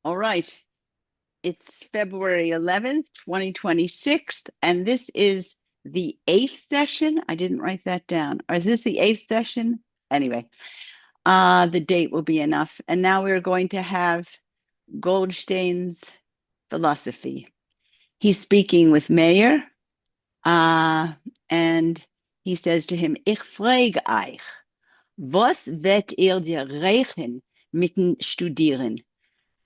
All right. It's February 11th, 2026, and this is the eighth session. I didn't write that down. Or is this the eighth session? Anyway, the date will be enough. And now we're going to have Goldstein's philosophy. He's speaking with Meir, and he says to him, Ich frage euch, was wird ihr dir rächen mit dem Studieren?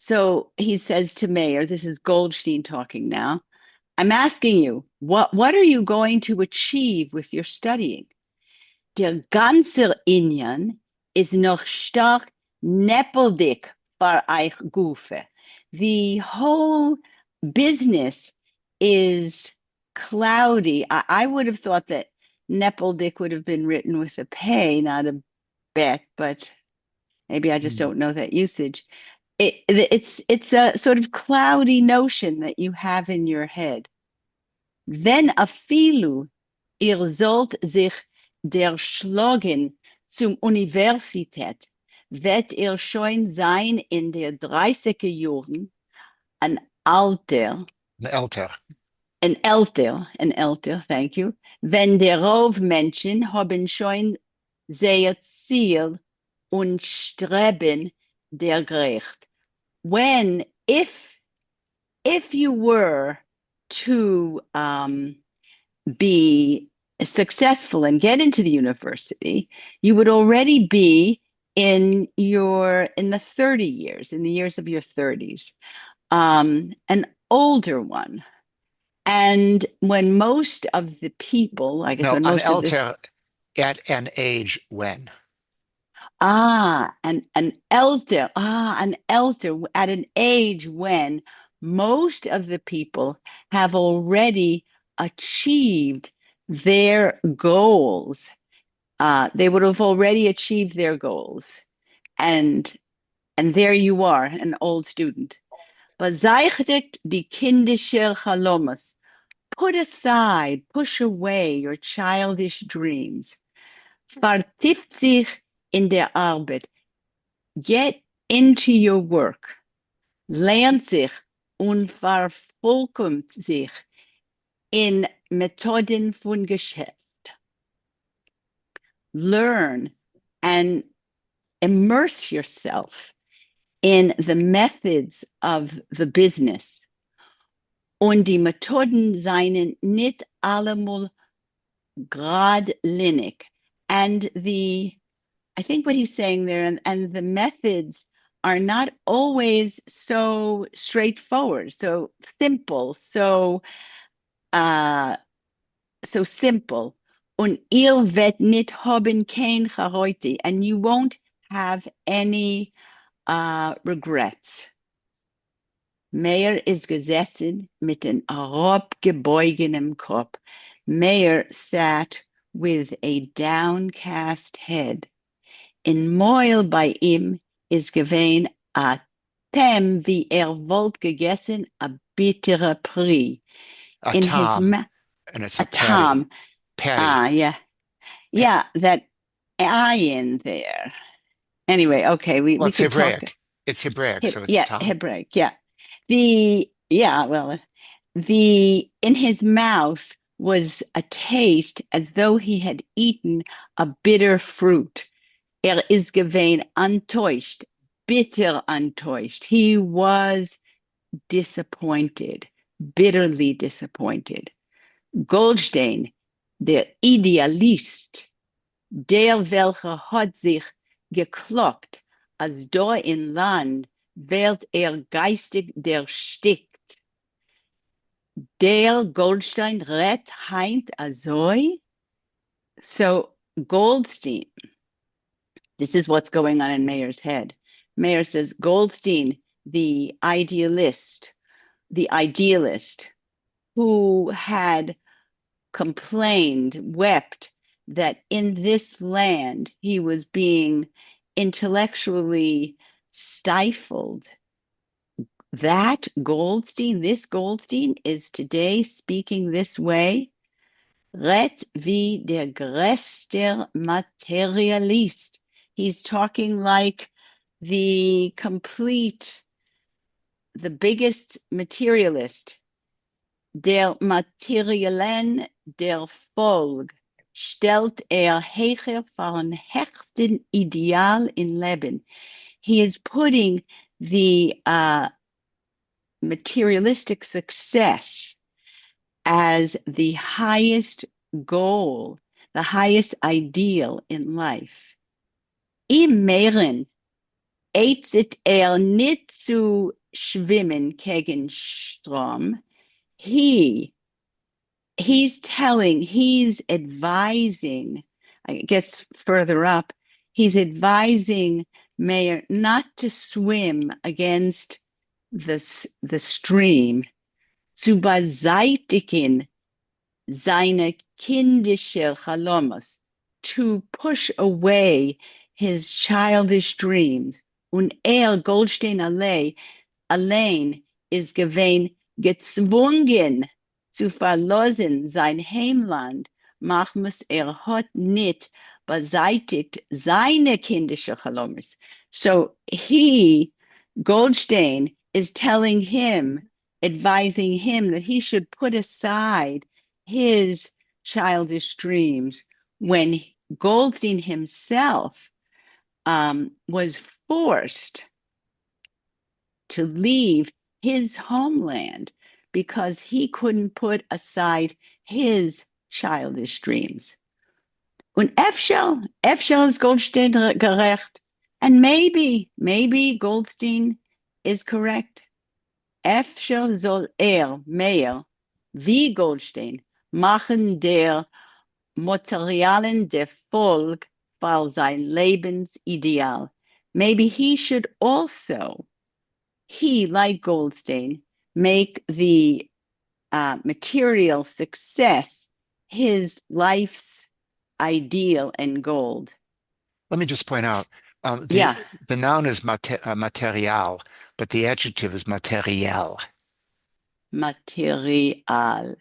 So he says to Mayer, this is Goldstein talking now. I'm asking you, what are you going to achieve with your studying? Der ganze Inyan is noch stark neppeldick for euch Gufe. The whole business is cloudy. I would have thought that neppeldick would have been written with a pay, not a bet, but maybe I just Mm. don't know that usage. It's a sort of cloudy notion that you have in your head. Wenn afilu ihr sollt sich der Schlagen zum Universität, wird ihr schon sein in der 30er Jahren ein Alter, An Elter. ein älter, thank you, wenn der Rov Menschen haben schon sehr Ziel und Streben der Gerecht. When if you were to be successful and get into the university, you would already be in the 30 years, in the years of your 30s, an older one. And when most of the people, I guess No, when an most of this Elter at an age when. an elder at an age when most of the people have already achieved their goals. They would have already achieved their goals. And and there you are, an old student. Bezeichnet die kindische Chalomas. Put aside, push away your childish dreams. Vertieft sich in der Arbeit. Get into your work. Lernt sich und vervollkommt sich in Methoden von Geschäft. Learn and immerse yourself in the methods of the business. Und die Methoden seien nicht allemal geradlinig. And I think what he's saying there, and the methods are not always so straightforward, so simple, uh, so simple. Und ihr wird nicht haben kein Charoite, and you won't have any regrets. Meir is gesessen mit einem herabgebeugenem Kopf. Meir sat with a downcast head. In Moil bei ihm is gewesen a Tem, wie wollt gegessen, a bittere Prie. A In his Tom, mouth, and it's a a Patty. Tom. Patty. Yeah. Pa- Yeah, that I in there. Anyway, okay, well, we it's could talk. Hebraic. It's Hebraic, so it's Yeah, Tom. Hebraic, yeah. The in his mouth was a taste as though he had eaten a bitter fruit. Is gewesen enttäuscht, bitter enttäuscht. He was disappointed, bitterly disappointed. Goldstein, der Idealist, der welcher hat sich geklockt, als da in Land wird geistig erstickt. Der Goldstein rät heint azoi. So Goldstein, this is what's going on in Mayer's head. Mayer says Goldstein, the idealist who had complained, wept that in this land he was being intellectually stifled. That Goldstein, this Goldstein, is today speaking this way. Ret wie der größte Materialist. He's talking like the complete the biggest materialist, der Materialen der Volk, stellt Hecher von höchsten Ideal in Leben. He is putting the materialistic success as the highest goal, the highest ideal in life. Im Meeren eitzet nicht zu schwimmen gegen Strom. He's advising, I guess further up, he's advising Mayer not to swim against the stream, zu beseitigen seine kindische Chalomos, to push away his childish dreams. Und Goldstein allein ist gewesen gezwungen zu verlassen sein Heimland, machmus hat nicht beseitigt seine kindische Chalomos. So Goldstein, is telling him, advising him that he should put aside his childish dreams when Goldstein himself was forced to leave his homeland because he couldn't put aside his childish dreams. Und Efshel is Goldstein gerecht. And maybe Goldstein is correct. Efshel soll mehr, wie Goldstein, machen der Materialien der Volk für sein Lebensideal. Maybe he should also, like Goldstein, make the material success his life's ideal and goal. Let me just point out, the noun is material, but the adjective is materiel. Materiel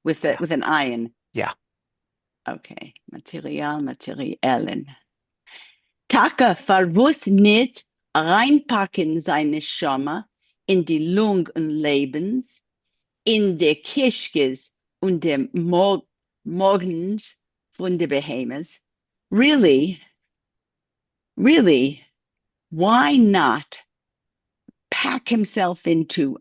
with an ion. Yeah. Okay. Materiellen. Taka verwusst nicht reinpacken seine Schoma in die Lung und Lebens, in der Kischkes und der Morgens von der Behemoths. Really, why not pack himself into,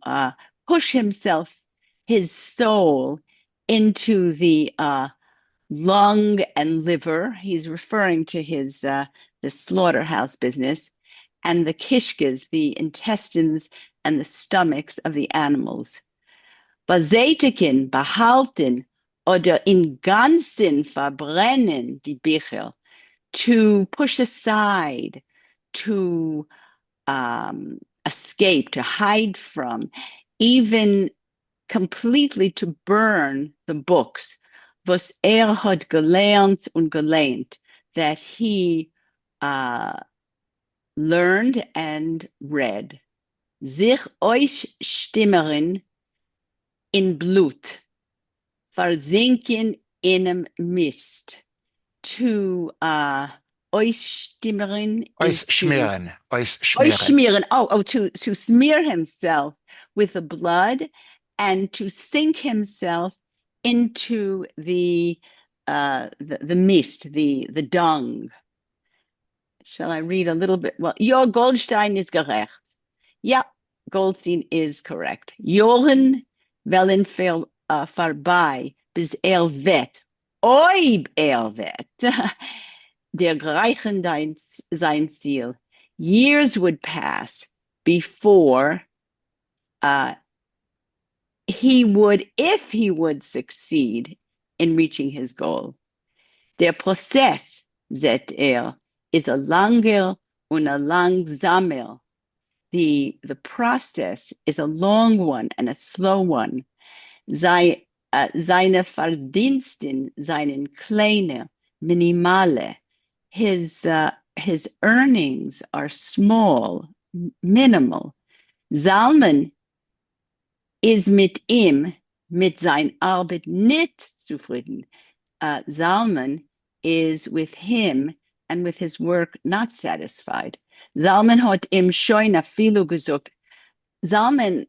push himself, his soul into the lung and liver? He's referring to his the slaughterhouse business, and the kishkas, the intestines and the stomachs of the animals. Beseitigen, behalten, oder in ganzen verbrennen die Bichel, to push aside, to escape, to hide from, even completely to burn the books, was hat gelernt und gelehnt, that he learned and read. Sich ausstimmen in Blut, versinken in Mist. To ausstimmen is Ausschmieren. To smear himself with the blood and to sink himself into the mist, the dung. Shall I read a little bit? Well, your Goldstein is gerecht. Yeah, Goldstein is correct. Joren wellen vorbei, bis wird. Oib wird. Der Reichen sein Ziel. Years would pass before if he would succeed in reaching his goal. Der Prozess, sagt is a langer und a langsamer. The process is a long one and a slow one. Seine Verdiensten seien kleine, minimale. His earnings are small, minimal. Zalman is mit sein Arbeit nicht zufrieden. Zalman is with him and with his work not satisfied. Zalman hat ihm schon a viel gesagt, Zalman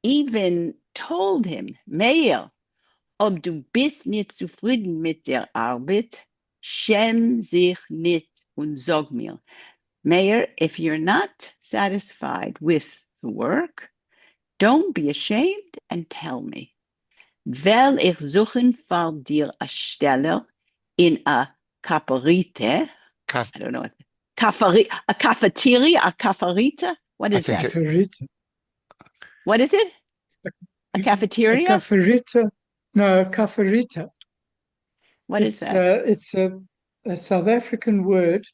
even told him, Meir, ob du bist nicht zufrieden mit der Arbeit, schäm sich nicht und sag mir. Meir, if you're not satisfied with the work, don't be ashamed and tell me. Will ich suchen für dir a Stelle in a Caparite? Kaf- I don't know what. A cafeteria? A cafarita? What I is think that? it, Cafarita. What is it? A A cafeteria? cafarita. No, a cafarita. What is that? It's a South African word.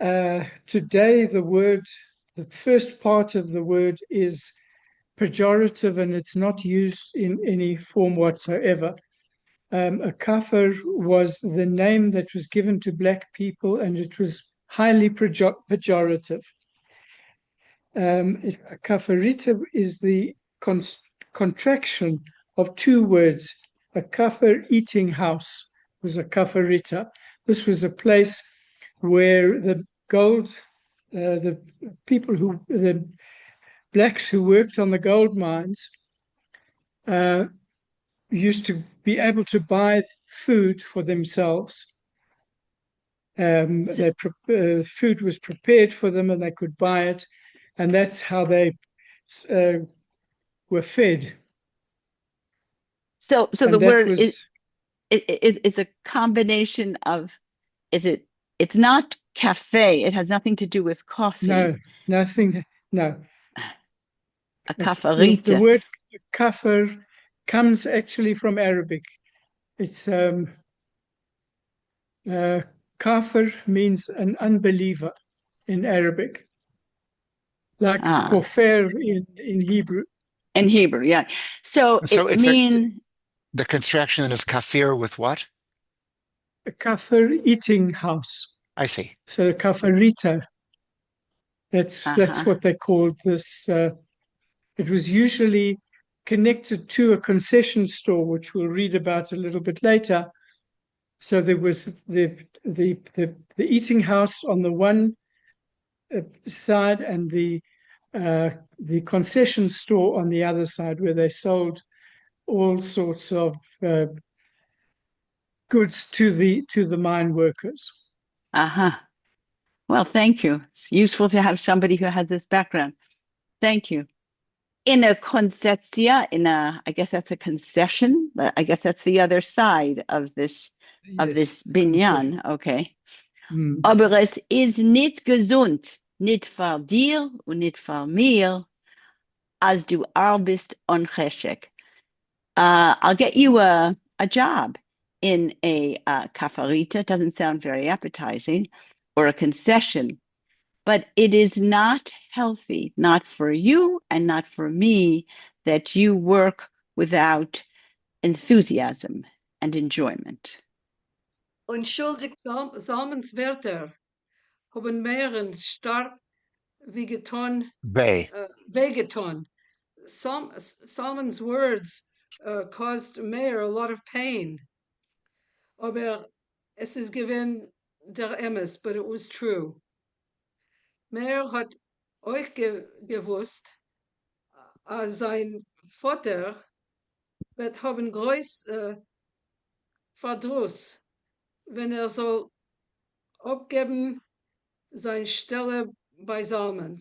Today, the first part of the word is pejorative and it's not used in any form whatsoever. A kafir was the name that was given to black people and it was highly pejorative. A kafirita is the contraction of two words. A kafir eating house was a kafirita. This was a place where the the blacks who worked on the gold mines uh, used to be able to buy food for themselves. So, Food was prepared for them and they could buy it. And that's how they uh, were fed. so the And that word was is a combination of, is it, it's not cafe. It has nothing to do with coffee. no, nothing, no. A The cafarita. word kafir comes actually from Arabic. It's kafir means an unbeliever in Arabic, like Ah, kofar in Hebrew. in Hebrew, yeah. So so it it's means the construction is kafir with what? A kafir eating house. I see. So a kafirita, uh-huh, that's what they called this. It was usually connected to a concession store, which we'll read about a little bit later. So there was the eating house on the one side and the concession store on the other side, where they sold all sorts of goods to the mine workers. uh-huh. Well, thank you. It's useful to have somebody who has this background. Thank you. In a concessia, I guess that's a concession, but I guess that's the other side of Yes, this concession. binyan. Okay. Mm. Aber es ist nicht gesund, nicht für dir und nicht für mir, als du arbeitest oncheshek. I'll get you a job in a cafarita. Doesn't sound very appetizing, or a concession, but it is not healthy, not for you and not for me, that you work without enthusiasm and enjoyment. Unschuldig Salmens Wörter haben Meeren stark Bay. wehgetan. Salmon's words caused Meir a lot of pain. Aber es ist gewinn der Emes, but it was true. Meir hat euch gewusst, sein Vater wird haben groß Verdruss, wenn soll abgeben seine Stelle bei Salmon.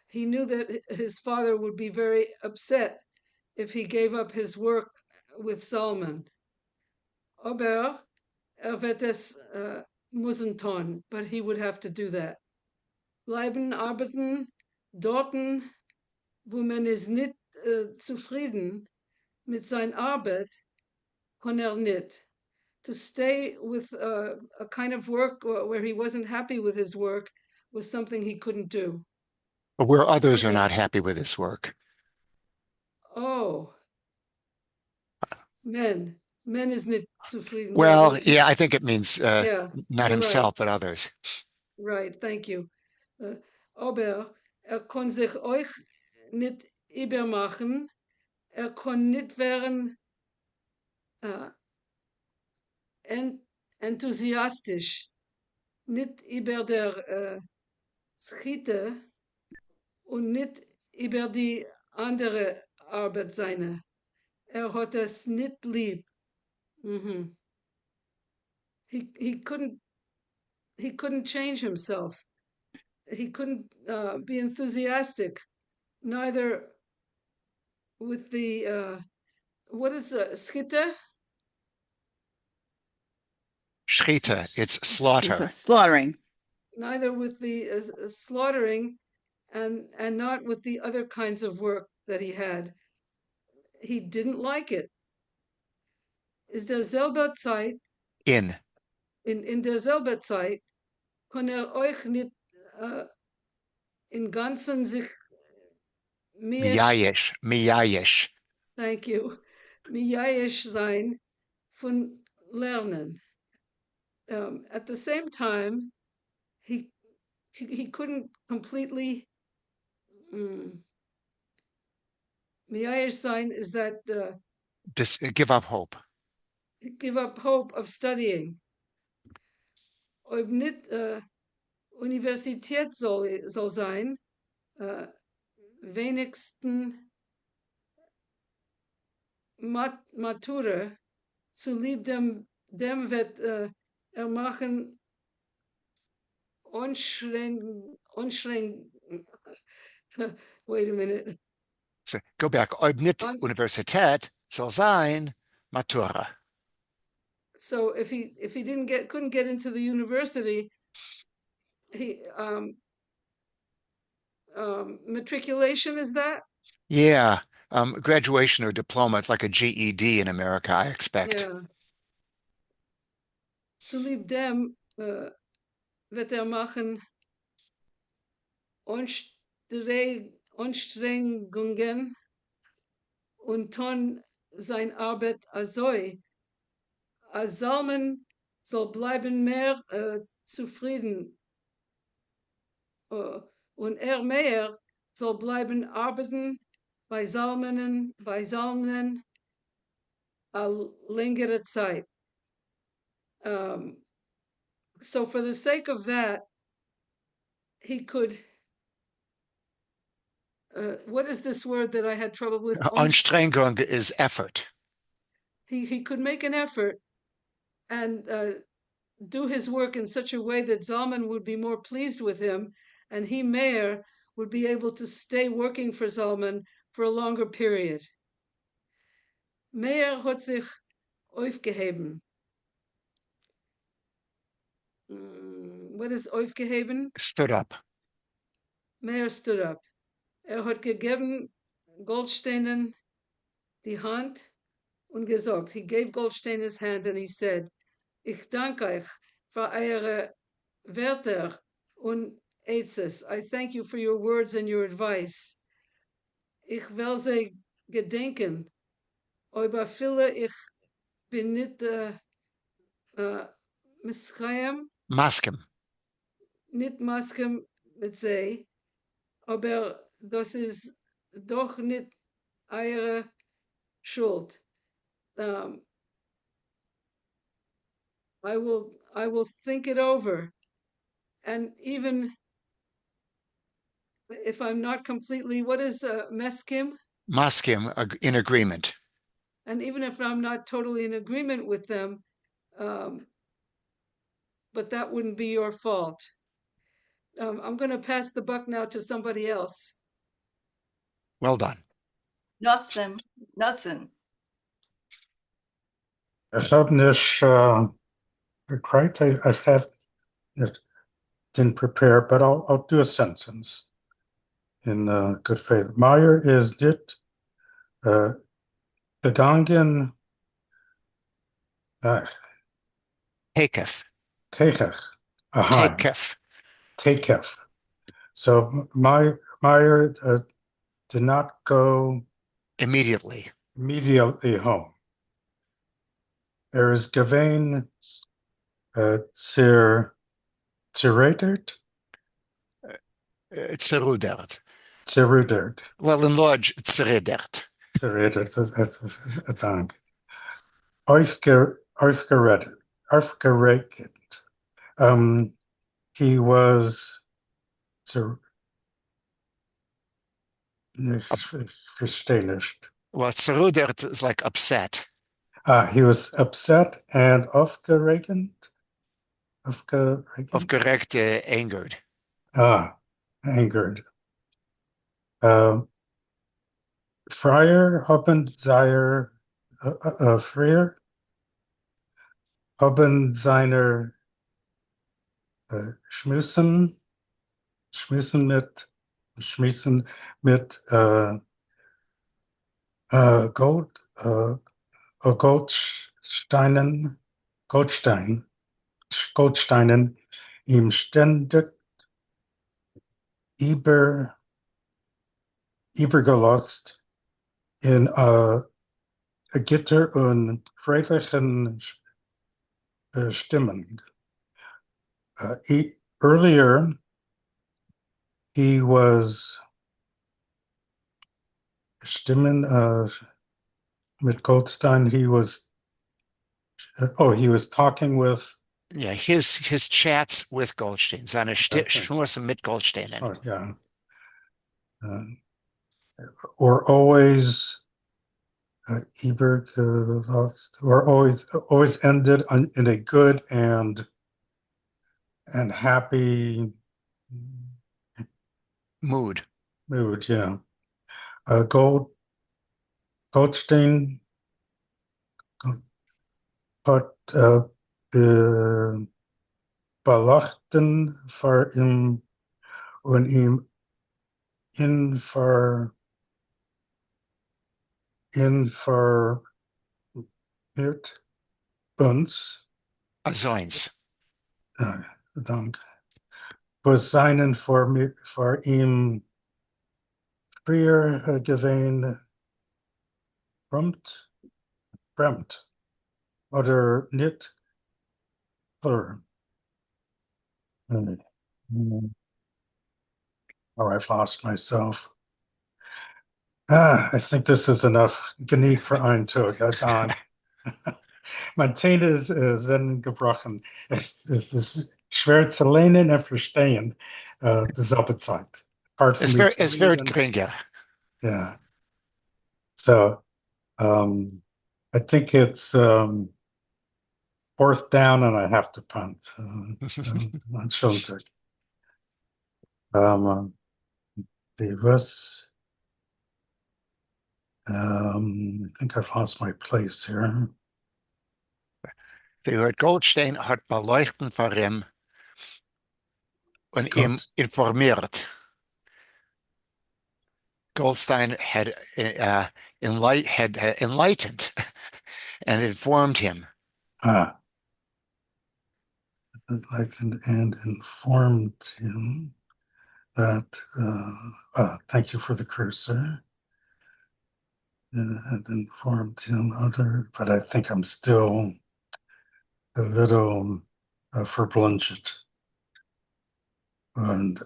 He knew that his father would be very upset if he gave up his work with Salmon. Aber wird es müssen tun, but he would have to do that. Bleiben, arbeiten, dorten, wo man ist nicht zufrieden mit seiner Arbeit, kann nicht. To stay with a kind of work where he wasn't happy with his work was something he couldn't do. But where others are Aber, not happy with his work. oh, men is nicht zufrieden. Well, yeah, I think it means Yeah, not you're right. himself, but others. Right, thank you. Aber kann sich euch nicht übermachen. Kann nicht werden enthusiastisch. Nicht über der schieten und nicht über die andere Arbeit seine. Hat es nicht lieb. Mhm. He couldn't change himself. He couldn't be enthusiastic, neither with the what is schitter? Schritte, it's slaughter. Slaughtering. Neither with the slaughtering and not with the other kinds of work that he had. He didn't like it. Is derselbe Zeit, In in derselbe Zeit, kann euch nicht in Ganzen sich mehr, miyayesh. thank you, miyayish sein von lernen. At the same time, he couldn't completely miyayish sein is that Give up hope. give up hope of studying. Ob nicht Universität soll sein, wenigsten Matura zu lieb dem wird machen onschränk wait a minute. So go back. Ob nicht Universität soll sein Matura. So if he couldn't get into the university, he matriculation is that? Yeah, graduation or diploma. It's like a GED in America, I expect. Yeah. Zu lieb dem wird machen Anstrengungen und dann sein Arbeit azoi. Salmen soll bleiben mehr zufrieden und mehr soll bleiben arbeiten bei Salmen a längere Zeit. So for the sake of that, he could what is this word that I had trouble with? Anstrengung is effort. He could make an effort and do his work in such a way that Zalman would be more pleased with him, and he, Meir, would be able to stay working for Zalman for a longer period. Meir hat sich aufgeheben. What is aufgeheben? Stood up. Meir stood up. Hat gegeben Goldsteinen die Hand und gesagt, he gave Goldstein his hand and he said, ich danke euch für eure Wörter und Eitzes. I thank you for your words and your advice. Ich will sie gedenken, aber viele ich bin nicht Maskem. Nicht maskem mit sie, aber das ist doch nicht eure Schuld. I will think it over, and even if I'm not completely, what is meskim? Maskim, in agreement. And even if I'm not totally in agreement with them, but that wouldn't be your fault. I'm going to pass the buck now to somebody else. Well done. Nothing. I have nicht great. I have it didn't prepare, but I'll do a sentence in good faith. Meyer is dit gedanken Taketh. Taketh. So Meyer did not go immediately home. Is gewein zerrudert. Well, in Lodge, zerrudert. Dank. Aufgeregt. He was zu nicht, ich verstehe nicht. Well, zerudert is like upset. He was upset and aufgeregt. Aufgeregt, angered. Angered. Friar haben Friar haben seine Schmüssen Schmüssen mit Goldsteinen, Goldsteinen ihm ständig übergelost in Gitter und friedlichen Stimmen. Earlier, he was Stimmen mit Goldstein. He was talking with. Yeah, his chats with Goldstein, seine Schmuse mit Goldsteinen. Oh, yeah. Or always or always ended in a good and happy mood. Yeah. Goldstein hat belachten vor ihm und ihm informiert uns. Also eins. Dank. Für seinen vor ihm früher gewesen fremd oder nicht klar. Oh, I've lost myself. I think this is enough. Geniet für ein Tag. Dann. Mein Zähne sind gebrochen. Es ist schwer zu lernen und verstehen, dieselbe Zeit. Es wird geringer. Yeah. So, I think it's fourth down and I have to punt. On Sonntag. I think I've lost my place here. Sie hört Goldstein hat beleuchten vor ihm und ihm informiert. Goldstein had enlightened and informed him. Enlightened and informed him that, thank you for the cursor. And informed him but I think I'm still a little verblunget. And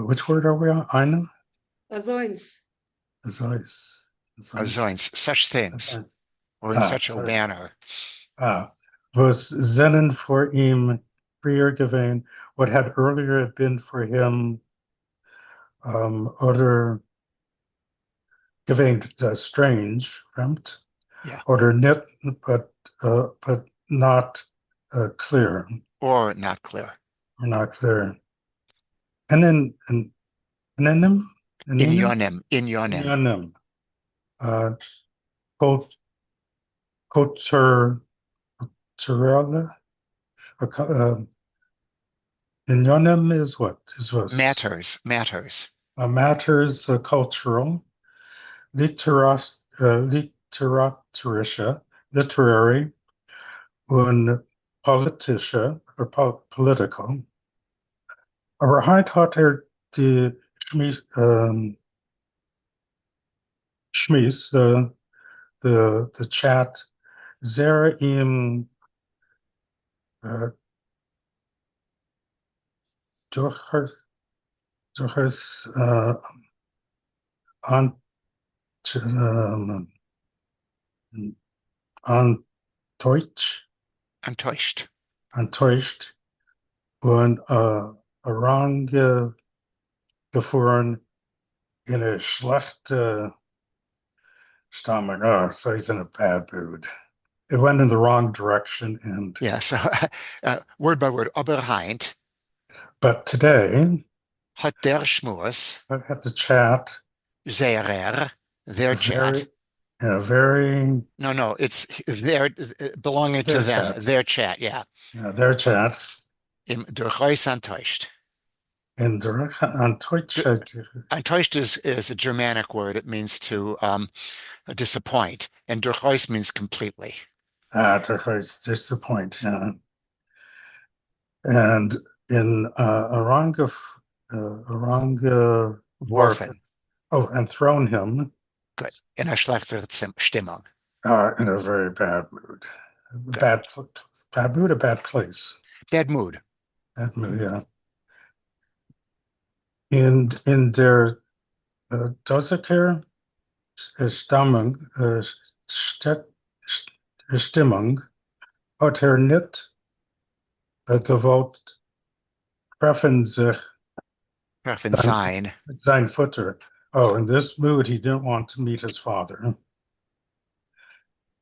which word are we on? Eine? Azoins. Such things, or in such a manner. Was Zenon for ihm früher gewesen, what had earlier been for him other gewesen strange, fremd, yeah, oder nicht, but not clear, or not clear, and then in yonem, in yonem is what matters cultural, literarische, literary, und politische or political. Aber heute hat die Schmies, the chat, sehr im durchaus enttäuscht enttäuscht und herangefahren in a schlechte Stimmung. Oh, so he's in a bad mood. It went in the wrong direction, and Yeah, so word by word, aber heint but today hat der Schmus I had to chat their a very chat. in a very No, it's their belonging to their them, chat, their chat, yeah. their chat Durchaus enttäuscht. in direct on Twitch. Enttäuscht is a Germanic word. It means to disappoint, and durchaus means completely. Disappoint, yeah. And in Aranga Worfen. and thrown him Good. In a schlechter Stimmung. in a very bad mood. Good. Bad mood, a bad place. Bad mood. Bad mood, yeah. In der Dosaker Stimmung, Stimmung hat nicht gewollt treffen sich Sein. sein Futter. Oh, in this mood, he didn't want to meet his father.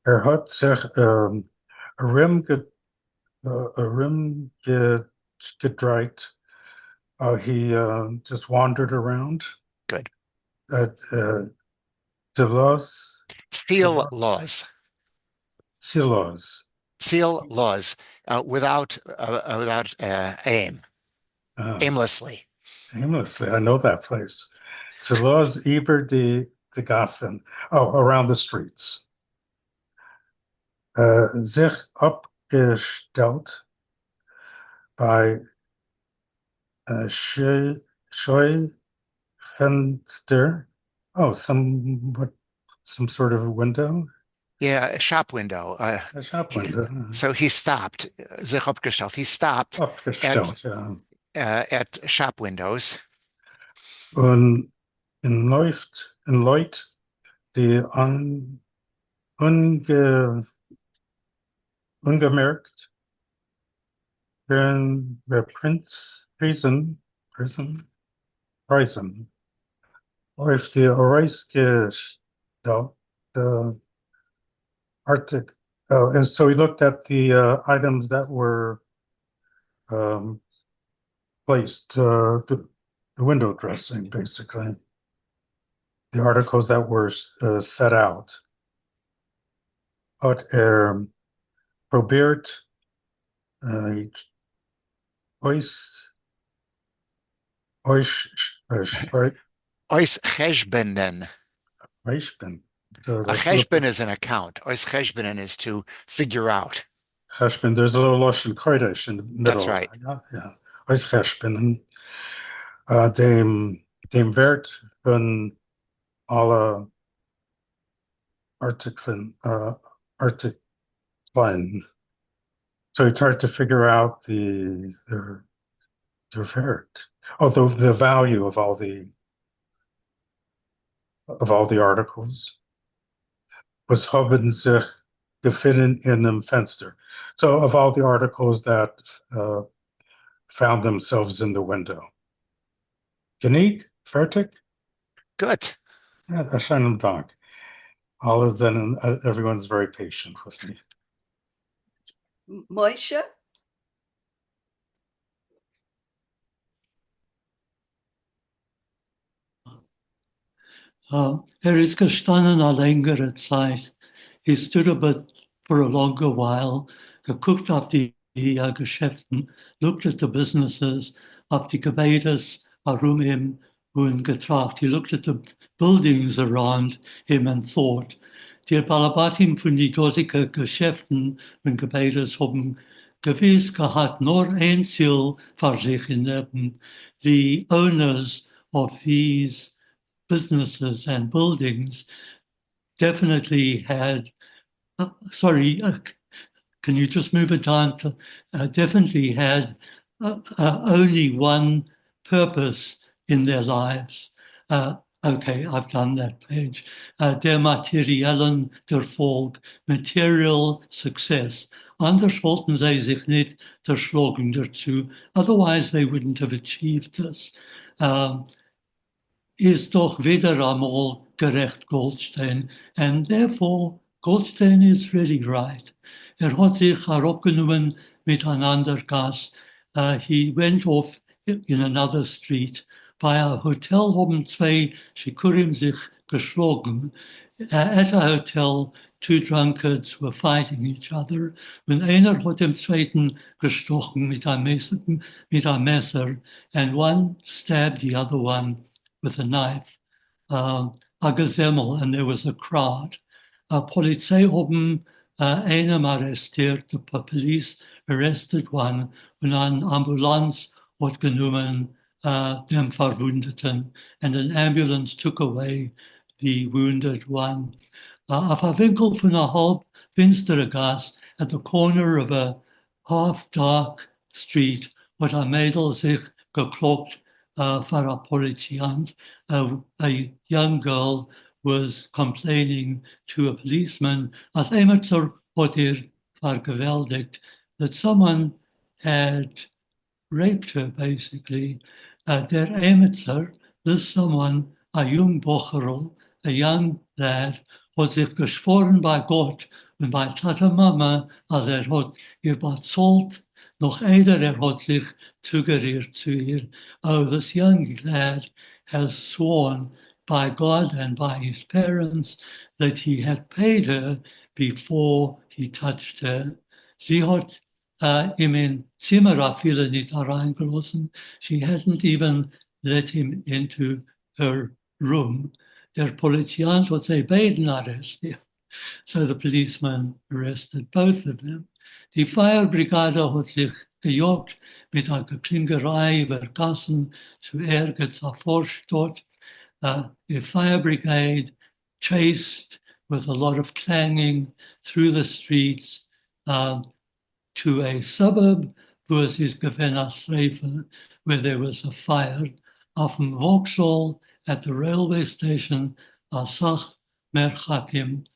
Hat sich Rim gedreht. He just wandered around. Good. The laws. Seal laws. Seal laws without aim. Aimlessly. Aimlessly. I know that place. The laws über die Gassen. Oh, around the streets. Sich abgestellt bei Scheufenster. Oh, some sort of a window. Yeah, a shop window. A shop window. So he stopped. Sich abgestellt. He stopped at shop windows. Und in Leut, die ungemerkt werden Prison, auf die herausgestellt Arctic. Oh, and so he looked at the items that were placed, the window dressing, basically. The articles that were set out. Hat probeert Ausgespenen. So A cheshbon is an account. Ausgespenen is to figure out. Cheshbon, there's a little Russian Kodesh in the middle. That's right. Yeah. Ausgespenen. Dem Wert von alle Artikeln. So he tried to figure out their Wert. Oh, the value of all the articles. Was haben sich gefunden in einem Fenster. So of all the articles that found themselves in the window. Geniet? Fertig? Good. Ja, schönen Dank. Everyone's very patient with me. Moishe? Ist gestanden eine längere Zeit. He stood a bit for a longer while, geguckt auf die Geschäften, looked at the businesses, auf die Gebäudes herum ihm und getracht. He looked at the buildings around him and thought. Die Balabatim von die dortigen Geschäften und Gebäudes haben gewiss gehabt nur ein Ziel für sich in Leben. The owners of these businesses and buildings definitely had, can you just move it down to, definitely had only one purpose in their lives. Okay, I've done that page. Der materiellen Erfolg, material success. Anders wollten sie sich nicht verschlagen dazu. Otherwise, they wouldn't have achieved this. Is doch wieder einmal gerecht Goldstein. And therefore, Goldstein is really right. Hat sich herabgenommen mit ein anderer Gast. He went off in another street. Bei einem Hotel haben zwei Schikurim sich geschlagen. At a hotel, two drunkards were fighting each other. Und einer hat dem zweiten gestochen mit einem Messer, and one stabbed the other one with a knife, a gazemel, and there was a crowd. Polizei haben einem arrestiert, the police arrested one, und eine Ambulanz hat genommen dem Verwundeten, and an ambulance took away the wounded one. Auf a winkel von a halb finstere gas at the corner of a half-dark street, hat a Mädel sich geklopft for a Polizeiant. A young girl was complaining to a policeman as amateur hat vergewaltigt, that someone had raped her, basically. Der amateur, this someone, a young bocherel, a young lad, hat sich geschworen bei Gott und bei Tata Mama, als hat ihr bezahlt, noch einer, hat sich zugeriert zu ihr. Oh, this young lad has sworn by God and by his parents that he had paid her before he touched her. Sie hat him in Zimmer viele nicht reingelassen. She hadn't even let him into her room. Der Polizeiant hat sie beiden arrestiert. So the policeman arrested both of them. Die Feuerbrigade hat sich gejagt mit einer Klingerei über Gassen zu Ergetz auf Vorstadt. The fire brigade chased with a lot of clanging through the streets to a suburb, wo es ist gewesen als Streifen, where there was a fire. Auf dem Vauxhall at the railway station, Asach Merchakim.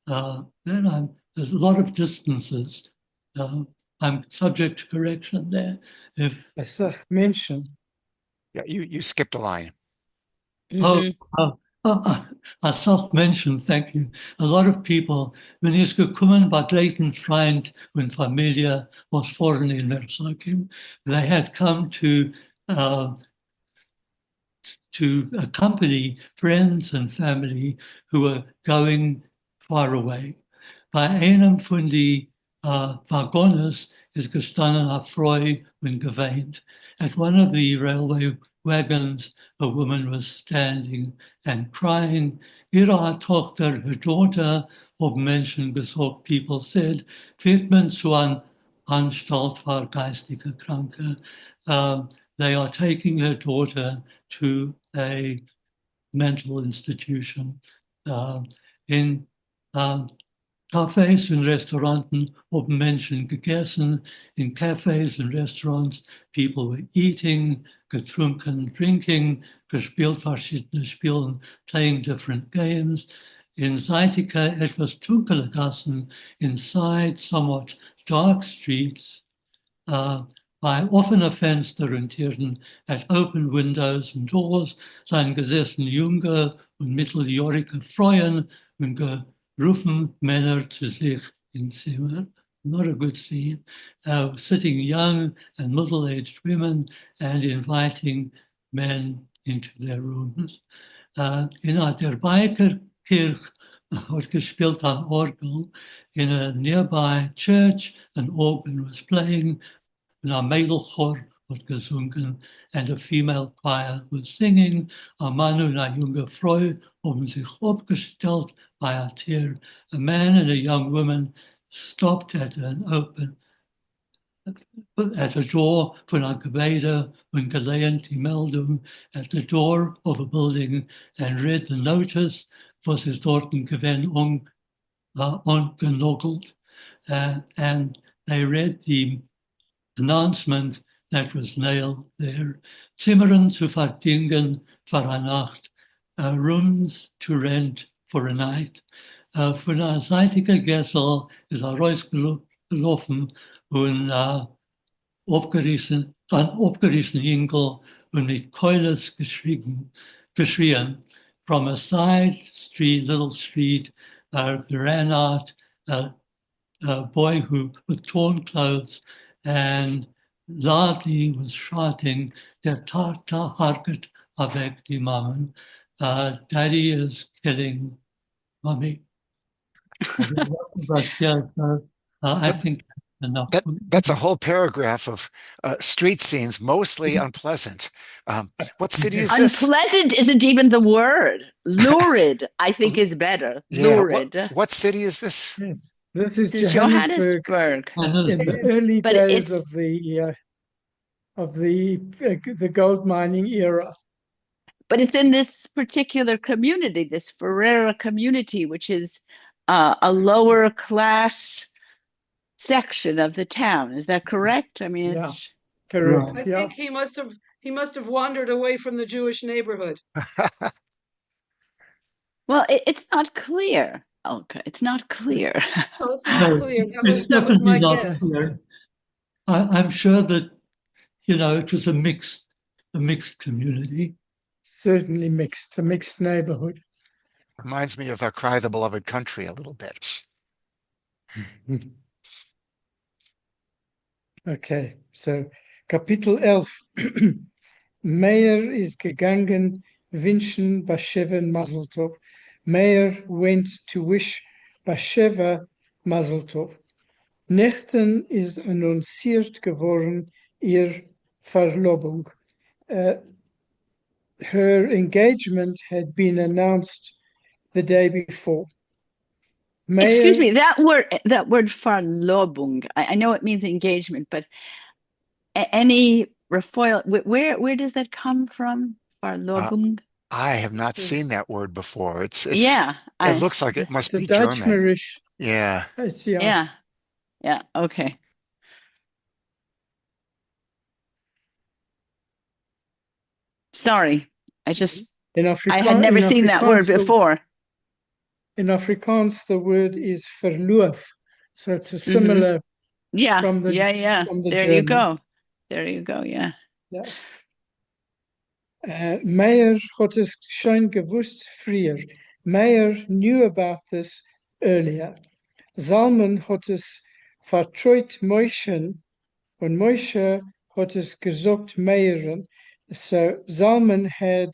There's a lot of distances. I'm subject to correction there. If Asach mention. Yeah, you skipped a line. Asach mentioned, thank you. A lot of people, when he's gekommen bei gleichen Freund und Familie was vorne in Merchakim, they had come to accompany friends and family who were going far away. Bei einem von die Wagones ist gestanden a Frau und geweint. At one of the railway wagons, a woman was standing and crying. Ihre Tochter, her daughter, have mentioned gesagt, people said, wird man zu an Anstalt für geistige Kranke. They are taking her daughter to a mental institution. In Cafés und Restauranten haben Menschen gegessen. In cafes and restaurants, people were eating, getrunken, drinking, gespielt verschiedene Spielen, playing different games. In Zeitige etwas dunkle Gassen, inside somewhat dark streets, bei offener Fenster und Türen, at open windows and doors, seien gesessen junge und mitteljährige Frauen und gerufen Männer zu sich in Zimmer. Not a good scene. Sitting young and middle-aged women and inviting men into their rooms. In der Bikerkirche hat gespielt an Orgel. In a nearby church, an organ was playing. And a Mädelchor had gesungen, and a female choir was singing. A man und a junge Frau haben sich aufgestellt bei a Tier. A man and a young woman stopped at a door von a Gebäude und gelehnt die Meldung at the door of a building and read the notice, was ist dort gewesen ungenogelt. And they read the announcement that was nailed there. Zimmern zu verdingen für eine Nacht rooms to rent for a night. Von einer seitiger Gessel ist rausgelaufen und abgerissen Hinkel und mit Keules geschrien. From a side street, little street, there ran out a boy with torn clothes and loudly was shouting, Der Tata harket avec die Mammen. Daddy is killing mommy. But yeah, I think that's enough. That's a whole paragraph of street scenes, mostly unpleasant. What city is this? Unpleasant isn't even the word. Lurid, I think, is better. Yeah. Lurid. What city is this? Yes. This is This is Johannesburg, Johannesburg. in the early But days it's of the gold mining era. but it's in this particular community, this Ferreira community, which is a lower class section of the town. Is that correct? I mean, Yeah. it's Correct. I Yeah. think he must have wandered away from the Jewish neighborhood. well, it's not clear. Okay, it's not clear. Oh, it's not clear. It's That was my definitely not guess. clear. I'm sure that, it was a mixed community. Certainly mixed, a mixed neighborhood. Reminds me of Cry the Beloved Country a little bit. Okay, so Kapitel 11. Meir is gegangen, wünschen Basheva Mazel Tov. Meir went to wish Basheva Mazel Tov. Nächten ist annonciert geworden ihr Verlobung. Her engagement had been announced the day before. Excuse me, that word Verlobung, I know it means engagement, but any refoil, where does that come from? Verlobung? I have not seen that word before. It looks like it must be German. Yeah. Yeah, okay. Sorry, I had never seen that word before. In Afrikaans, the word is verloof, so it's a similar. From the there German. you go. There you go. Yeah. Meir had es schon gewusst früher. Meir knew about this earlier. Zalman had es vertraut Moshe, und Moshe had es gesagt Meiren. So Zalman had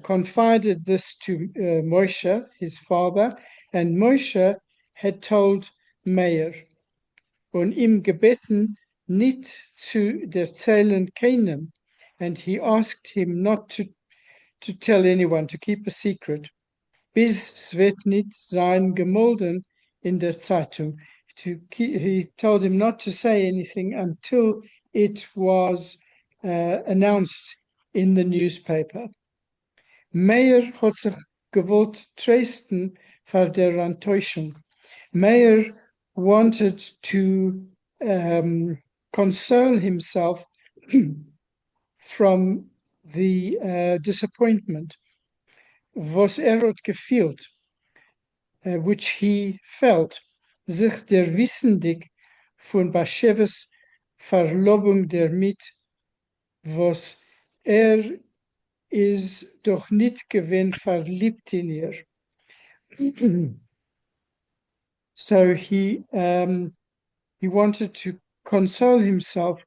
confided this to Moshe, his father, and Moshe had told Meir und ihm gebeten, nicht zu erzählen keinem. And he asked him not to tell anyone, to keep a secret. Bis es wird nicht sein gemolden in der Zeitung. He told him not to say anything until it was announced in the newspaper. Meir hat sich gewollt trösten vor der Enttäuschung. Meir wanted to console himself from the disappointment, was hat gefühlt, which he felt, sich der wissendig von Bashevas Verlobung damit, was is doch nicht gewinn verliebt in ihr. So he wanted to console himself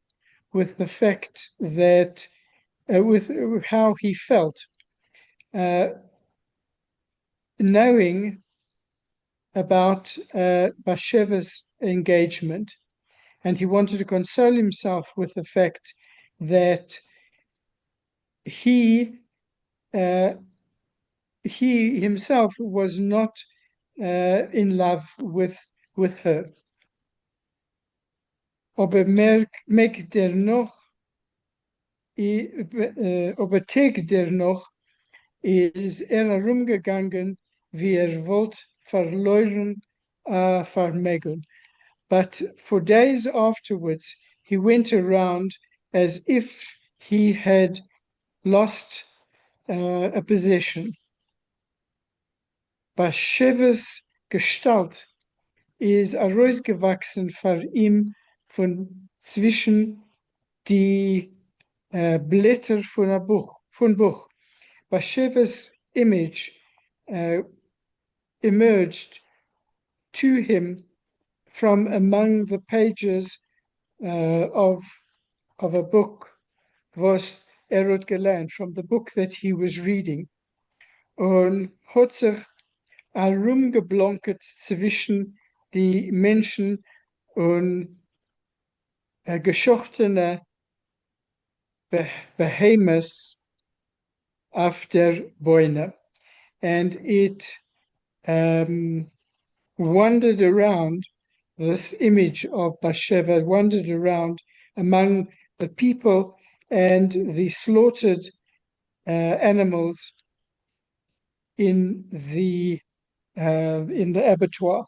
with the fact that, with how he felt, knowing about Basheva's engagement, and he wanted to console himself with the fact that he himself was not in love with her. Aber merkt noch, aber Tag noch, ist herumgegangen, wie wollt verloren Vermögen. But for days afterwards, he went around as if he had lost a possession. Basheves Gestalt ist herausgewachsen vor ihm von zwischen die Blätter von Buch. Basheves image emerged to him from among the pages of a book, was had gelernt, from the book that he was reading. Und hat sich herumgeblonkert zwischen die Menschen und geschochtene Behemoths auf der Bäume. And it wandered around, this image of Bathsheba wandered around among the people and the slaughtered animals in the abattoir.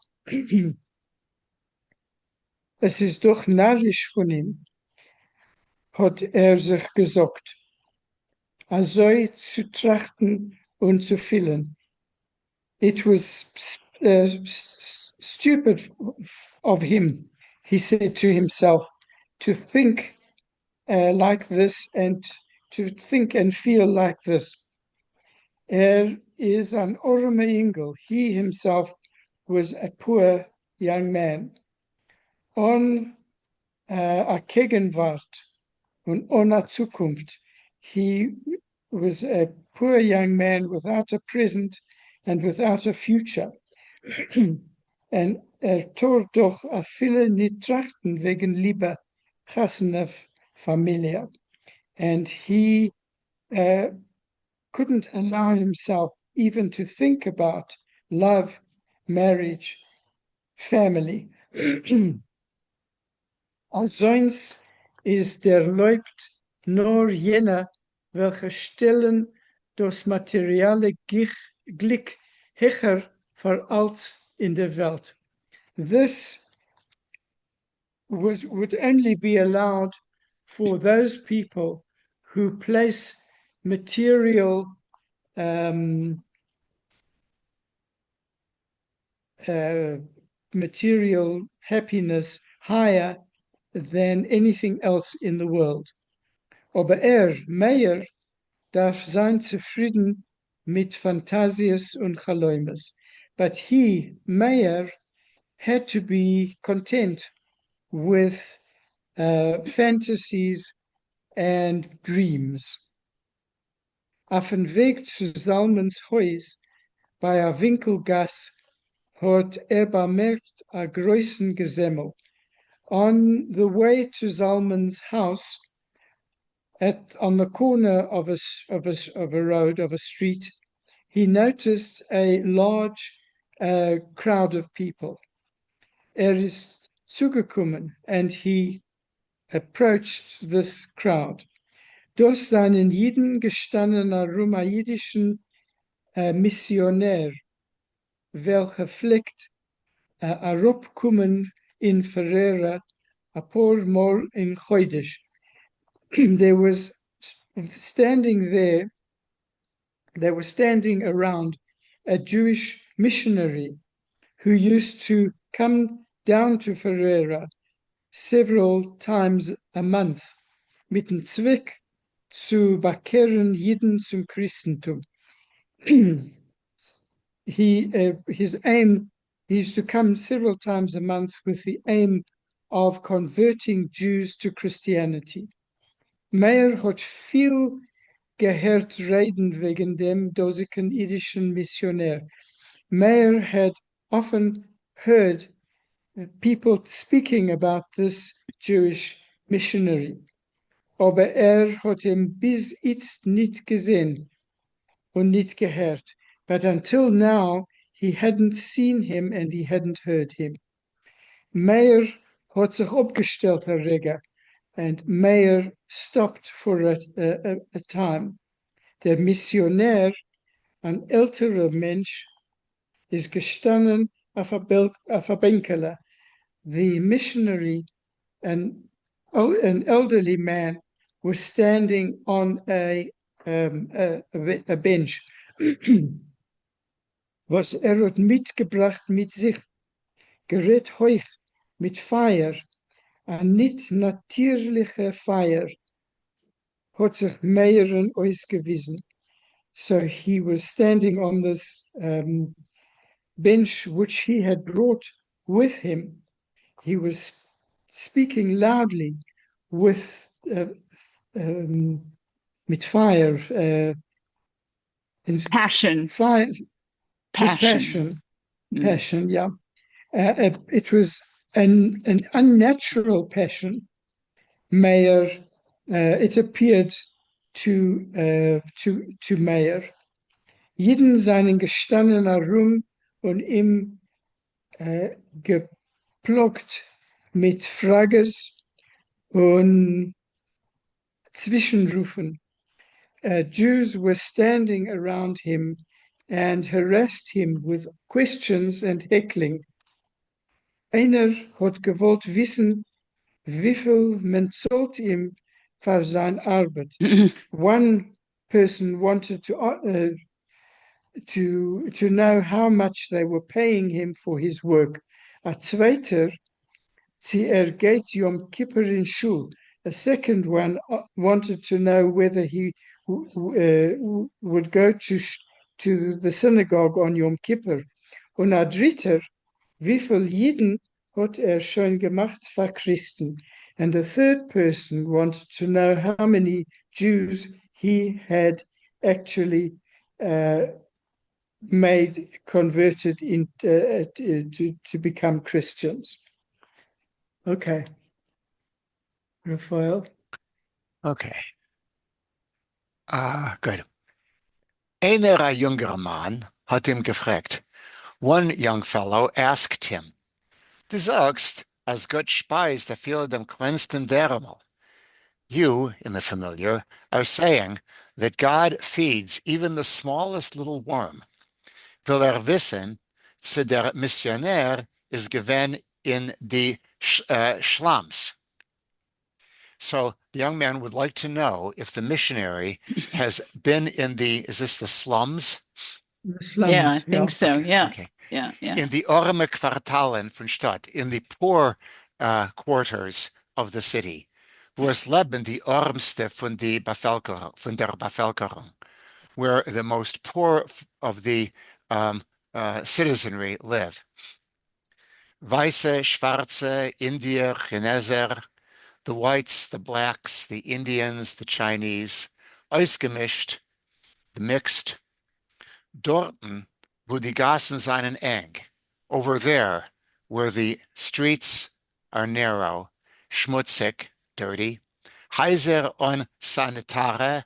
Es ist doch narrisch von ihm, hat sich gesagt, so zu trachten und zu fühlen. It was stupid of him, he said to himself, to think like this and to think and feel like this. Is an arme Engel. He himself was a poor young man. On a Gegenwart und on a Zukunft. He was a poor young man without a present and without a future. And tor doch a viele nicht trachten wegen lieber gassene Familie. And he couldn't allow himself even to think about love, marriage, family. Als sonst ist der Leubt nur jener, welche stellen das materielle Glück höher vor als in der Welt. This would only be allowed for those people who place material material happiness higher than anything else in the world. Aber Meyer, darf sein zufrieden mit Fantasies und Chaläumes. But he, Meyer, had to be content with fantasies and dreams. Auf dem Weg zu Salmens Haus bei a Winkelgass hat bemerkt a größen Gesemmel. On the way to Zalman's house, on the corner of a road, of a street, he noticed a large crowd of people. Ist zugekommen, and he approached this crowd. Durch seinen Jiden gestandener romaidischen Missionär, welcher pflegt herabkommen in Ferreira a paar Mal in Chodesh. There was standing there, they were standing around a Jewish missionary who used to come down to Ferreira several times a month mit dem Zweck zu bekehren Jiden zum Christentum. His aim is to come several times a month with the aim of converting Jews to Christianity. Meyer hat viel gehört reden wegen dem dosigen idischen Missionär. Meyer had often heard people speaking about this Jewish missionary. Aber hat ihn bis jetzt nicht gesehen und nicht gehört. But until now, he hadn't seen him and he hadn't heard him. Meyer hat sich abgestellt, Rega, and Meyer stopped for a time. Der Missionär, ein älterer Mensch, ist gestanden auf a Bänkele. The missionary, an elderly man, was standing on a bench. was hat mitgebracht mit sich, gerät euch mit Feier, ein nicht natürlicher Feier, hat sich mehreren ausgewiesen. So he was standing on this bench which he had brought with him. He was speaking loudly with mit fire, Passion. fire, with Passion. passion, yeah. It was an unnatural passion. Meyer, it appeared to Meyer. Jeden seinen gestanden herum und ihm geplockt mit Frages und Zwischenrufen. Jews were standing around him and harassed him with questions and heckling. Einer hat gewollt wissen, wie viel man zahlt ihm für seine Arbeit. One person wanted to know how much they were paying him for his work. A zweiter, sie geht Yom Kippur in Shul. A second one wanted to know whether he would go to the synagogue on Yom Kippur. Und a dritter, wie viel Jiden hat schon gemacht für Christen? And the third person wanted to know how many Jews he had actually converted to become Christians. Okay. Raphael? Okay. Good. Einer jüngerer Mann hat ihm gefragt. One young fellow asked him, Du sagst, als Gott speist, viele dem kleinsten Wärmel. You, in the familiar, are saying that God feeds even the smallest little worm. Will wissen, zu der Missionär is given in the slums. So the young man would like to know if the missionary has been in is this the slums? The slums, yeah, I think so. Okay, yeah. Okay. Yeah. In the arme Quartalen von Stadt, in the poor quarters of the city, wo es leben die Armste von der Bevölkerung, where the most poor of the citizenry live. Weiße, Schwarze, Indier, Chineser, the whites, the blacks, the Indians, the Chinese, ausgemischt, the mixed. Dorten, wo die Gassen seien eng. Over there, where the streets are narrow, schmutzig, dirty. Häuser und sanitare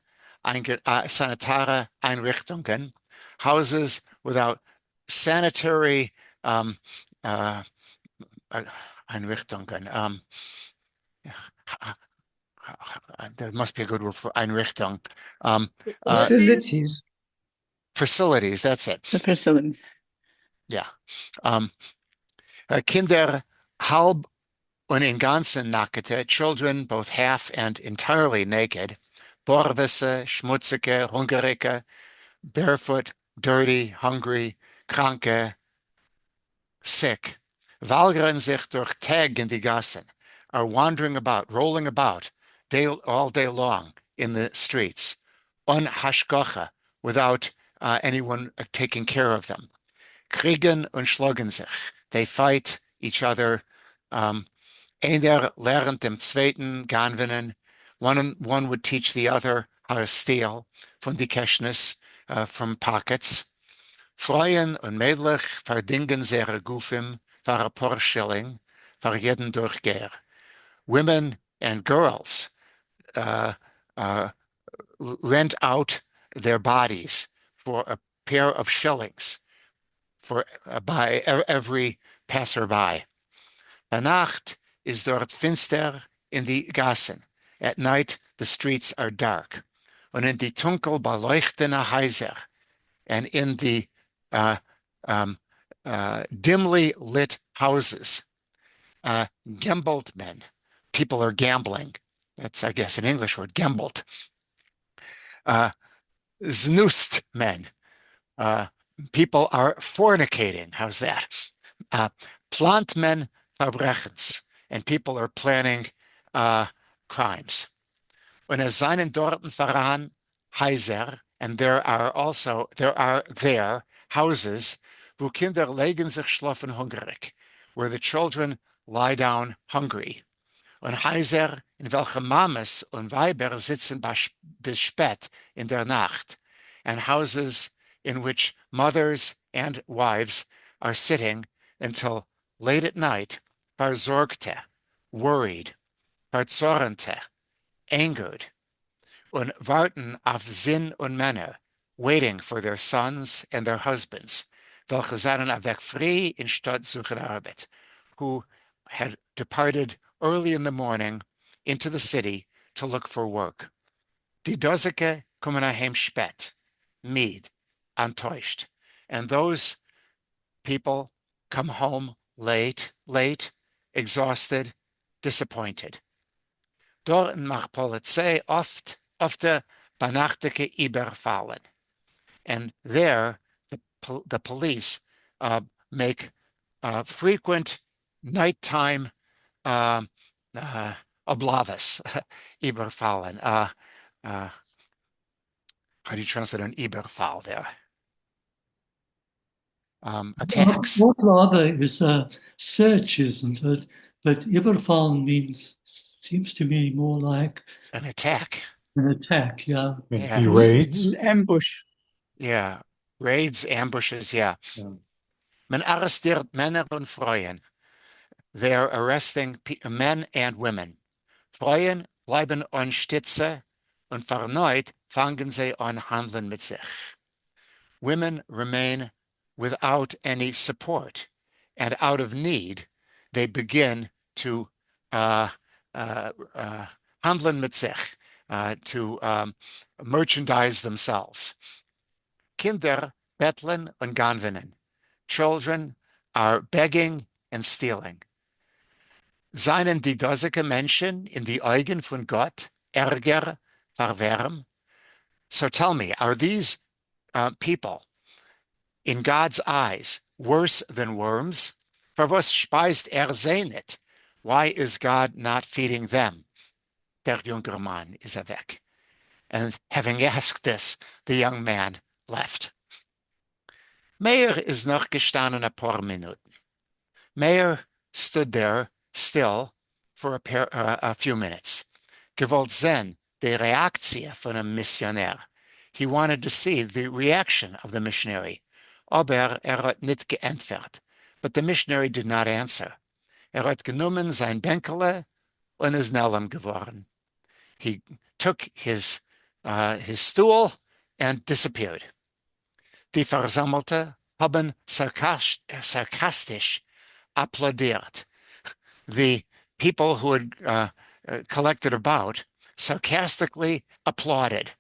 Einrichtungen, houses without sanitary Einrichtungen. There must be a good word for Einrichtung. Facilities. Facilities, that's it. The facilities. Yeah. Kinder halb und in ganzen nackte, children both half and entirely naked, borwisse, schmutzige, hungrige, barefoot, dirty, hungry, kranke, sick, walgern sich durch Tag in die Gassen, are wandering about, rolling about all day long in the streets, on hashgacha, without anyone taking care of them. Kriegen und schlagen sich. They fight each other. Einer lernt dem Zweiten ganvinnen. One would teach the other how to steal von die Keschnis, from pockets. Freuen und Mädlich verdingen ihre Gufim für ein paar Schilling, für jeden Durchgeher. Women and girls rent out their bodies for a pair of shillings by every passerby. Bei Nacht is dort finster in die Gassen. At night the streets are dark. Und in die dunkel beleuchtete Häuser and in the dimly lit houses, gambelt men. People are gambling. That's, I guess, an English word, gambelt. Znust men. people are fornicating. How's that? Plant men verbrechens, and people are planning crimes. Und es seien dort voran Häuser, and there are there houses, wo Kinder legen sich schlafen hungrig, where the children lie down hungry. Und Häuser, in welchem Mamas und Weiber sitzen bis spät in der Nacht, and houses in which mothers and wives are sitting until late at night, versorgte, worried, verzorrente, angered, und warten auf Sinn und Männer, waiting for their sons and their husbands, welche seien avec free in Stadt suchen Arbeit, who had departed early in the morning into the city to look for work. Die Dosike kommen heim spät, müde, enttäuscht, and those people come home late, exhausted, disappointed. Dort macht Polizei ofte benachtige Überfallen. And there, the police make frequent nighttime oblavas, Überfallen. How do you translate an Überfall there? Attacks. What rather is a search, isn't it? But Überfallen seems to me more like An attack. an attack, yeah. He raids. An ambush. Yeah. Raids, ambushes, yeah. Man arrestiert Männer und Frauen. They're arresting men and women. Frauen bleiben on Stütze und verneut fangen sie an handeln mit sich. Women remain without any support, and out of need, they begin to handeln mit sich, to merchandise themselves. Kinder betteln und ganvinnen. Children are begging and stealing. Seien die dosige Menschen in die Augen von Gott Ärger, verwärm? So tell me, are these people in God's eyes worse than worms? For was speist sie nicht? Why is God not feeding them? Der junger Mann is weg. And having asked this, the young man left. Meir is noch gestanden a paar Minuten. Meir stood there still for a few minutes. Gewollt sehen die Reaktie von einem Missionär. He wanted to see the reaction of the missionary. Aber hat nicht geantwortet. But the missionary did not answer. Hat genommen sein Bänkele und ist Nellem geworden. He took his stool and disappeared. Die Versammelte haben sarcastisch applaudiert. The people who had collected about sarcastically applauded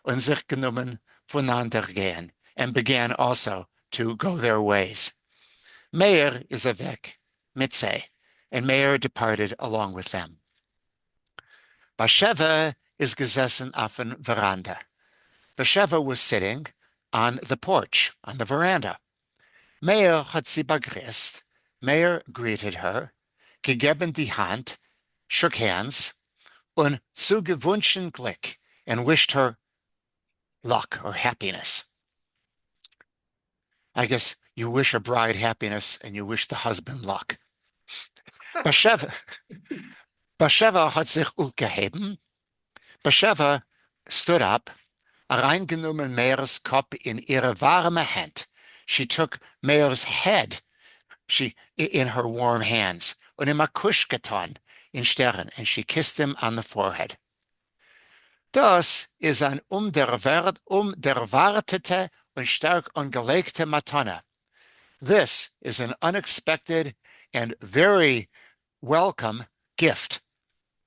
und sich genommen voneinander gehen, and began also to go their ways. Meir is weg, mitzeh, and Meir departed along with them. Basheva is gesessen auf an veranda. Basheva was sitting on the porch, on the veranda. Meir hat sie begrüßt. Meir greeted her, gegeben die Hand, shook hands, und zugewünschen Glück, and wished her luck or happiness. I guess you wish a bride happiness and you wish the husband luck. Basheva hat sich aufgeheben. Basheva stood up, reingenommen Meirs Kopf in ihre warme Hand. She took Meir's head in her warm hands, und ihm a Kuss getan in Stern, and she kissed him on the forehead. Das ist ein unerwartete und stark angelegte Matana. This is an unexpected and very welcome gift,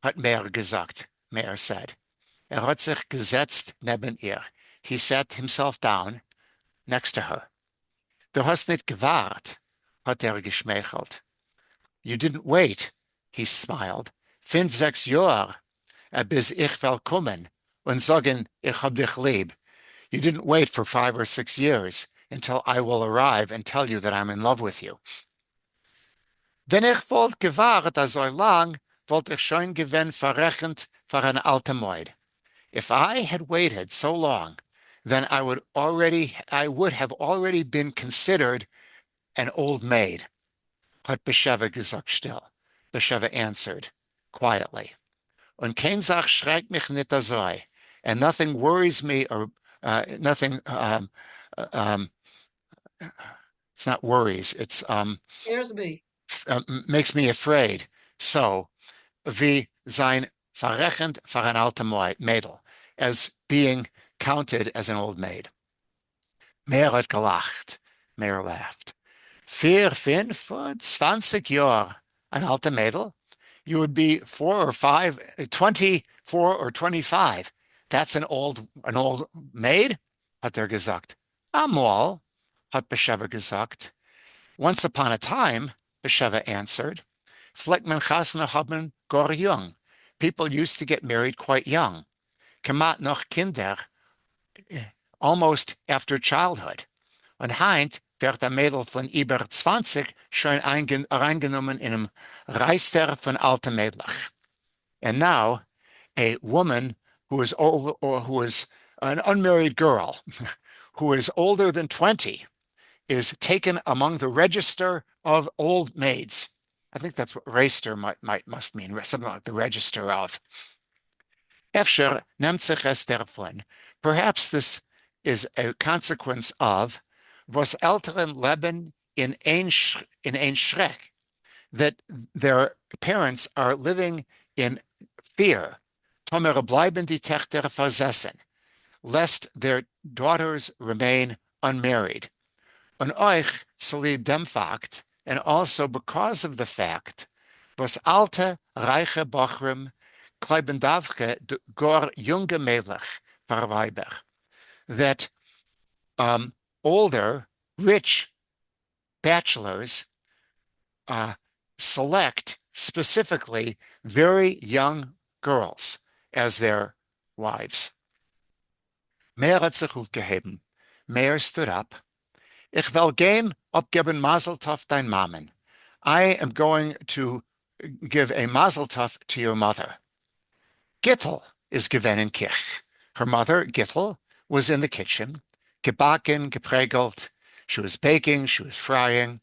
hat Meir gesagt. Meir said. Hat sich gesetzt neben ihr. He sat himself down next to her. Du hast nicht gewahrt, hat geschmeichelt. You didn't wait, he smiled. 5-6 Jahre, bis ich willkommen und sagen, ich hab dich lieb. You didn't wait for 5 or 6 years until I will arrive and tell you that I'm in love with you. Wenn ich wollt gewahrt so lang, wollt ich schon gewinn verrechnet für ein alter Moid. If I had waited so long, then I would have already been considered an old maid, hat Besheva gesagt still. Besheva answered quietly. Und kein Sach schreckt mich nicht so, and nothing worries me or nothing um, it's not worries, it's Scares me. makes me afraid. So, wie sein verrechnet für ein alter Mädel, as being counted as an old maid. Meir hat gelacht. Meir laughed. 25 Jahre, an alter Mädel? You would be 24 or 25. That's an old maid? Hat gesagt. Amol, hat Besheva gesagt. Once upon a time, Besheva answered, Fleckman chasna haben gar jung. People used to get married quite young. Kamat noch Kinder, almost after childhood. Und heint wird der Mädel von über 20 schon reingenommen in einem Reister von alten Mädlach. And now, a woman who is over, or who is an unmarried girl, who is older than 20, is taken among the register of old maids. I think that's what reister must mean, something like the register of. Efsher nimmt sich es davon. Perhaps this is a consequence of was Eltern leben in ein Schreck, that their parents are living in fear, Tomer bleiben die Töchter versessen, lest their daughters remain unmarried. Und euch zu dem Fakt, and also because of the fact, was alte, reiche Bochrim kleiben davke gor junge Mädlich verweiber, that older, rich bachelors select specifically very young girls as their wives. Meir hat sich aufgeheben. Meir stood up. Ich will gehen abgeben Mazel Tov dein Mamen. I am going to give a Mazel Tov to your mother. Gittel is given in Kich. Her mother, Gittel, was in the kitchen, gebacken, geprägelt. She was baking, she was frying.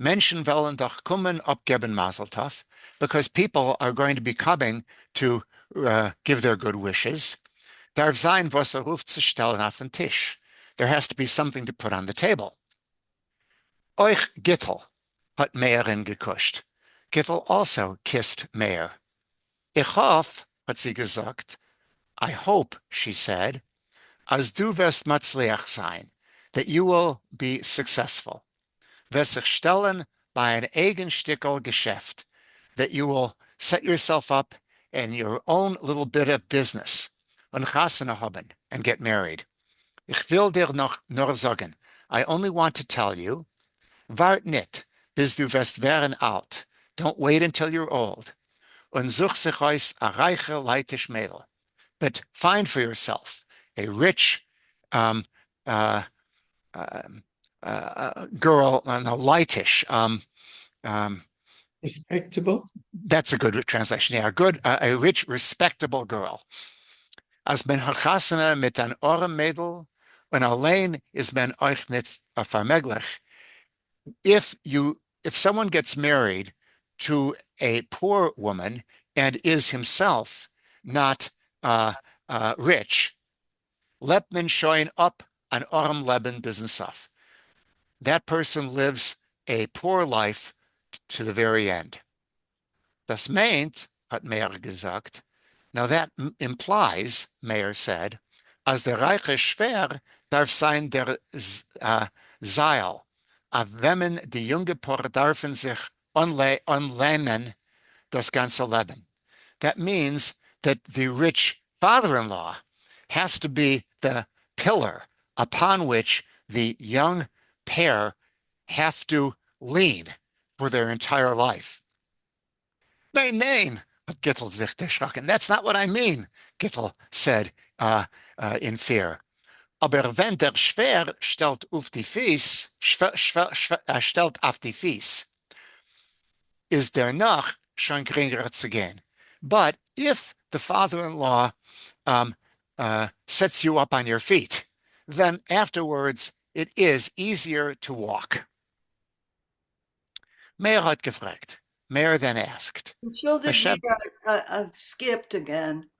Menschen wollen doch kommen abgeben Mazel Tov, because people are going to be coming to give their good wishes. Darf sein, was ruft zu stellen auf den Tisch. There has to be something to put on the table. Euch Gittel, hat Meirin gekuscht. Gittel also kissed Meir. Ich hoff, hat sie gesagt, I hope, she said, as du wirst matzliach sein, that you will be successful. Wirst sich stellen bei ein Eigenstickel Geschäft, that you will set yourself up in your own little bit of business, und chasana haben, and get married. Ich will dir noch nur sagen, I only want to tell you, wart nicht, bis du wirst werden alt. Don't wait until you're old. Und such sich aus a reiche, leitisch Mädel. But find for yourself a rich girl, leitisch. Respectable. That's a good translation. Yeah, a rich, respectable girl. Als men chasana mit an orem Mädel, und allein is men euch nicht vermeglich. If someone gets married to a poor woman and is himself not rich, let men showing up an orem leben business off. That person lives a poor life to the very end. Das meint, hat Meir gesagt, now that implies, Meir said, as der reiche schwer darf sein der Seil, auf wemmen die junge Paar darfen sich anlehnen das ganze Leben. That means that the rich father-in-law has to be the pillar upon which the young pair have to lean for their entire life. Nein, hat Gittel sich erschrocken. That's not what I mean, Gittel said in fear. Aber wenn der Schwer stellt auf die Fies, stellt auf die Fies, is there noch schon geringer zu gehen. But if the father-in-law sets you up on your feet, then afterwards it is easier to walk. Meir hat gefragt. Meir then asked. Entschuldigt, I skipped again.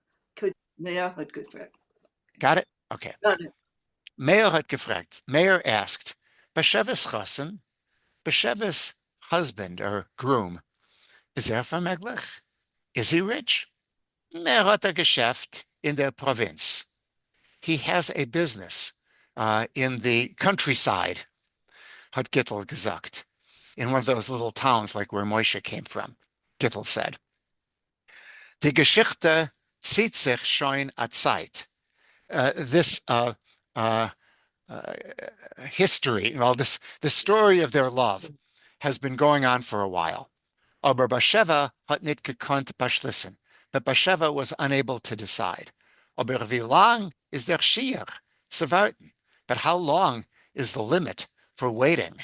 Meir hat gefragt. Got it? Okay. Got it. Meir hat gefragt. Meir asked, Bashevis chasen, Bashevis husband or groom, is vermöglich? Is he rich? Meir hat a Geschäft in der Provinz. He has a business in the countryside, hat Gittel gesagt, in one of those little towns like where Moshe came from, Gittel said. Die Geschichte zieht sich schon a Zeit. This history, well, the story of their love has been going on for a while. Aber Bathsheba hat nicht gekonnt beschließen. But Bathsheba was unable to decide. Aber wie lang is der Shiur zu warten? But how long is the limit for waiting?